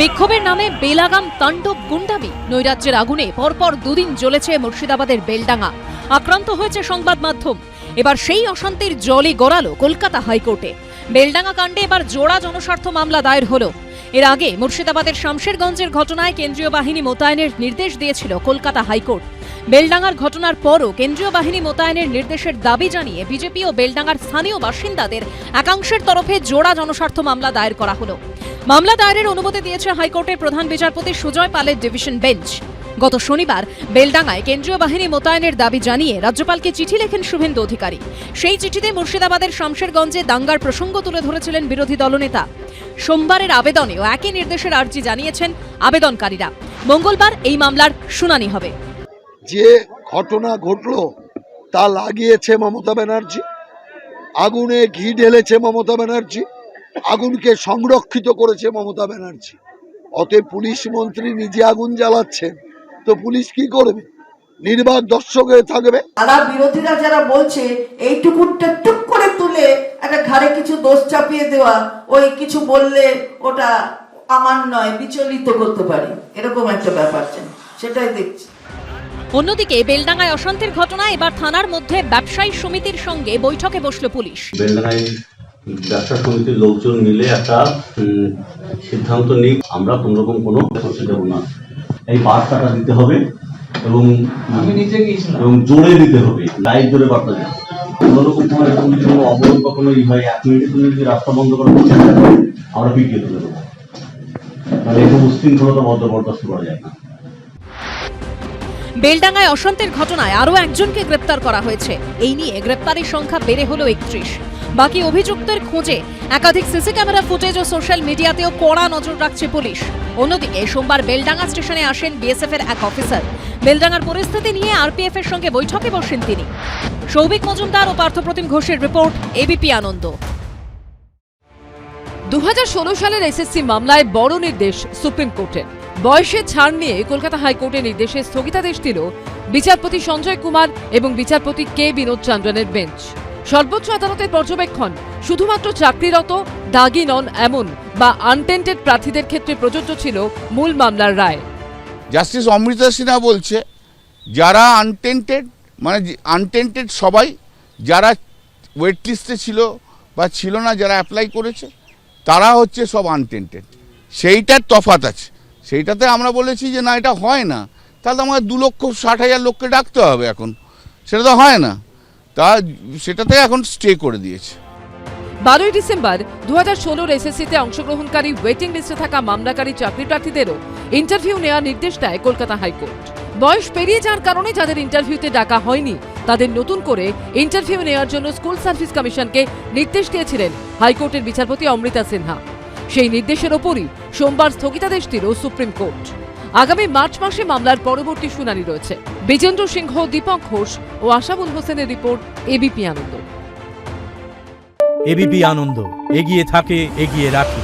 বিক্ষোভের নামে বেলাগাম তাণ্ডব গুন্ডামি। নৈরাজ্যের আগুনে পরপর দুদিন জ্বলেছে মুর্শিদাবাদের বেলডাঙ্গা। আক্রান্ত হয়েছে সংবাদ মাধ্যম। এবার সেই অশান্তির জলই গড়ালো কলকাতা হাইকোর্টে। বেলডাঙ্গা কাণ্ডে এবার জোড়া জনস্বার্থ মামলা দায়ের হলো। এর আগে মুর্শিদাবাদের শামশেরগঞ্জের ঘটনায় কেন্দ্রীয় বাহিনী মোতায়েনের নির্দেশ দিয়েছিল কলকাতা হাইকোর্ট। বেলডাঙ্গার ঘটনার পরও কেন্দ্রীয় বাহিনী মোতায়েনের নির্দেশের দাবি জানিয়ে বিজেপি ও বেলডাঙ্গার স্থানীয় বাসিন্দাদের একাংশের তরফে জোড়া জনস্বার্থ মামলা দায়ের করা হলো। মামলা দায়েরের অনুমতি দিয়েছে হাইকোর্টের প্রধান বিচারপতি সুজয় পালের ডিভিশন বেঞ্চ। গত শনিবার বেলডাঙ্গায় কেন্দ্রীয় বাহিনী মোতায়েনের দাবি জানিয়ে রাজ্যপালকে চিঠি লেখেন শুভেন্দু অধিকারী। সেই চিঠিতে মুর্শিদাবাদের শামশেরগঞ্জে দাঙ্গার প্রসঙ্গ তুলে ধরেছিলেন বিরোধী দলনেতা। সোমবারের আবেদনেও একই নির্দেশের আর্জি জানিয়েছেন আবেদনকারীরা। মঙ্গলবার এই মামলার শুনানি হবে। যে ঘটনা ঘটলো তা লাগিয়েছে মমতা ব্যানার্জি, আগুনে ঘি ঢেলেছে মমতা ব্যানার্জি, আগুনকে সংরক্ষিত করেছে মমতা ব্যানার্জি। অতএব পুলিশ মন্ত্রী নিজে আগুন জ্বালাচ্ছেন, তো পুলিশ কি করবে? নির্বাক দর্শক হয়ে থাকবে। আর বিরোধীরা যারা বলছে এইটুকুটা টুক করে তুলে একটা ঘাড়ে কিছু দোষ চাপিয়ে দেওয়া, ওই কিছু বললে ওটা আমার নয়, বিচলিত করতে পারে, এরকম একটা ব্যাপার, সেটাই দেখছি। অন্যদিকে বেলডাঙ্গায় অশান্তির ঘটনায় এবার থানার মধ্যে ব্যবসায়ী সমিতির সঙ্গে বৈঠকে বসল পুলিশ। বেলডাঙ্গায় ব্যবসা সমিতির লোকজন মিলে একটা সিদ্ধান্ত নিই, আমরা কোনোরকম কোনো করতে দেব না, এই বার্তাটা দিতে হবে এবং আমি নিজে গিয়েছিলাম এবং জোরে দিতে হবে, লাইভ জোরে বার্তা দিতে হবে। কোনোরকম কোনো অবরোধ বা কোনো হয় 1 মিনিটের জন্য যদি রাস্তা বন্ধ করার চেষ্টা করে আমরা পিটিয়ে তুলে দেবো। মানে এরকম উশৃঙ্খলতা বরদাস্ত করা যায় না। বেলডাঙ্গায় অশান্তির ঘটনায় আরও একজনকে গ্রেপ্তার করা হয়েছে। এই নিয়ে গ্রেপ্তারির সংখ্যা বেড়ে হলো 31। বাকি অভিযুক্তের খোঁজে একাধিক সিসি ক্যামেরা ফুটেজ ও সোশ্যাল মিডিয়াতেও কড়া নজর রাখছে পুলিশ। অন্যদিকে সোমবার বেলডাঙ্গা স্টেশনে আসেন বিএসএফ এর এক অফিসার। বেলডাঙ্গার পরিস্থিতি নিয়ে আরপিএফ এর সঙ্গে বৈঠকে বসেন তিনি। সৌভিক মজুমদার ও পার্থপ্রতিম ঘোষের রিপোর্ট, এবিপি আনন্দ। 2016 সালের এসএসসি মামলায় বড় নির্দেশ সুপ্রিম কোর্টের। বয়সের ছাড় নিয়ে কলকাতা হাইকোর্টের নির্দেশে স্থগিতাদেশ দিল বিচারপতি সঞ্জয় কুমার এবং বিচারপতি কে বিনোদ চন্দ্রনের বেঞ্চ। সর্বোচ্চ আদালতের পর্যবেক্ষণ শুধুমাত্র চাকরিরত, দাগি নন এমন বা আনটেন্টেড প্রার্থীদের ক্ষেত্রে প্রযোজ্য ছিল মূল মামলার রায়। জাস্টিস অমৃতা সিনহা বলছে যারা আনটেন্টেড, মানে আনটেন্টেড সবাই, যারা ওয়েট লিস্টে ছিল বা ছিল না, যারা অ্যাপ্লাই করেছে তারা হচ্ছে সব আনটেন্টেড। সেইটার তফাৎ আছে। সেইটাতে আমরা বলেছি যে না, এটা হয় না, তাহলে আমাদের 2,60,000 লোককে ডাকতে হবে। এখন সেটা তো হয় না, তা সেটাতে এখন স্টে করে দিয়েছে। 12 ডিসেম্বর 2016 এসএসসিতে অংশগ্রহণকারী ওয়েটিং লিস্টে থাকা মামলাকারী চাকরি প্রার্থীদেরও ইন্টারভিউ নেওয়ার নির্দেশ দেয় কলকাতা হাইকোর্ট। বয়স পেরিয়ে যাওয়ার কারণে যাদের ইন্টারভিউতে ডাকা হয়নি তাদের নতুন করে ইন্টারভিউ নেওয়ার জন্য স্কুল সার্ভিস কমিশনকে নির্দেশ দিয়েছিলেন হাইকোর্টের বিচারপতি অমৃতা সিনহা। সেই নির্দেশের ওপরই সোমবার স্থগিতাদেশ দিল সুপ্রিম কোর্ট। আগামী মার্চ মাসে মামলার পরবর্তী শুনানি রয়েছে। বিজেন্দ্র সিংহ, দীপক ঘোষ ও আশাবুল হোসেনের রিপোর্ট, এবিপি আনন্দ। এবিপি আনন্দ, এগিয়ে থাকে, এগিয়ে রাখে।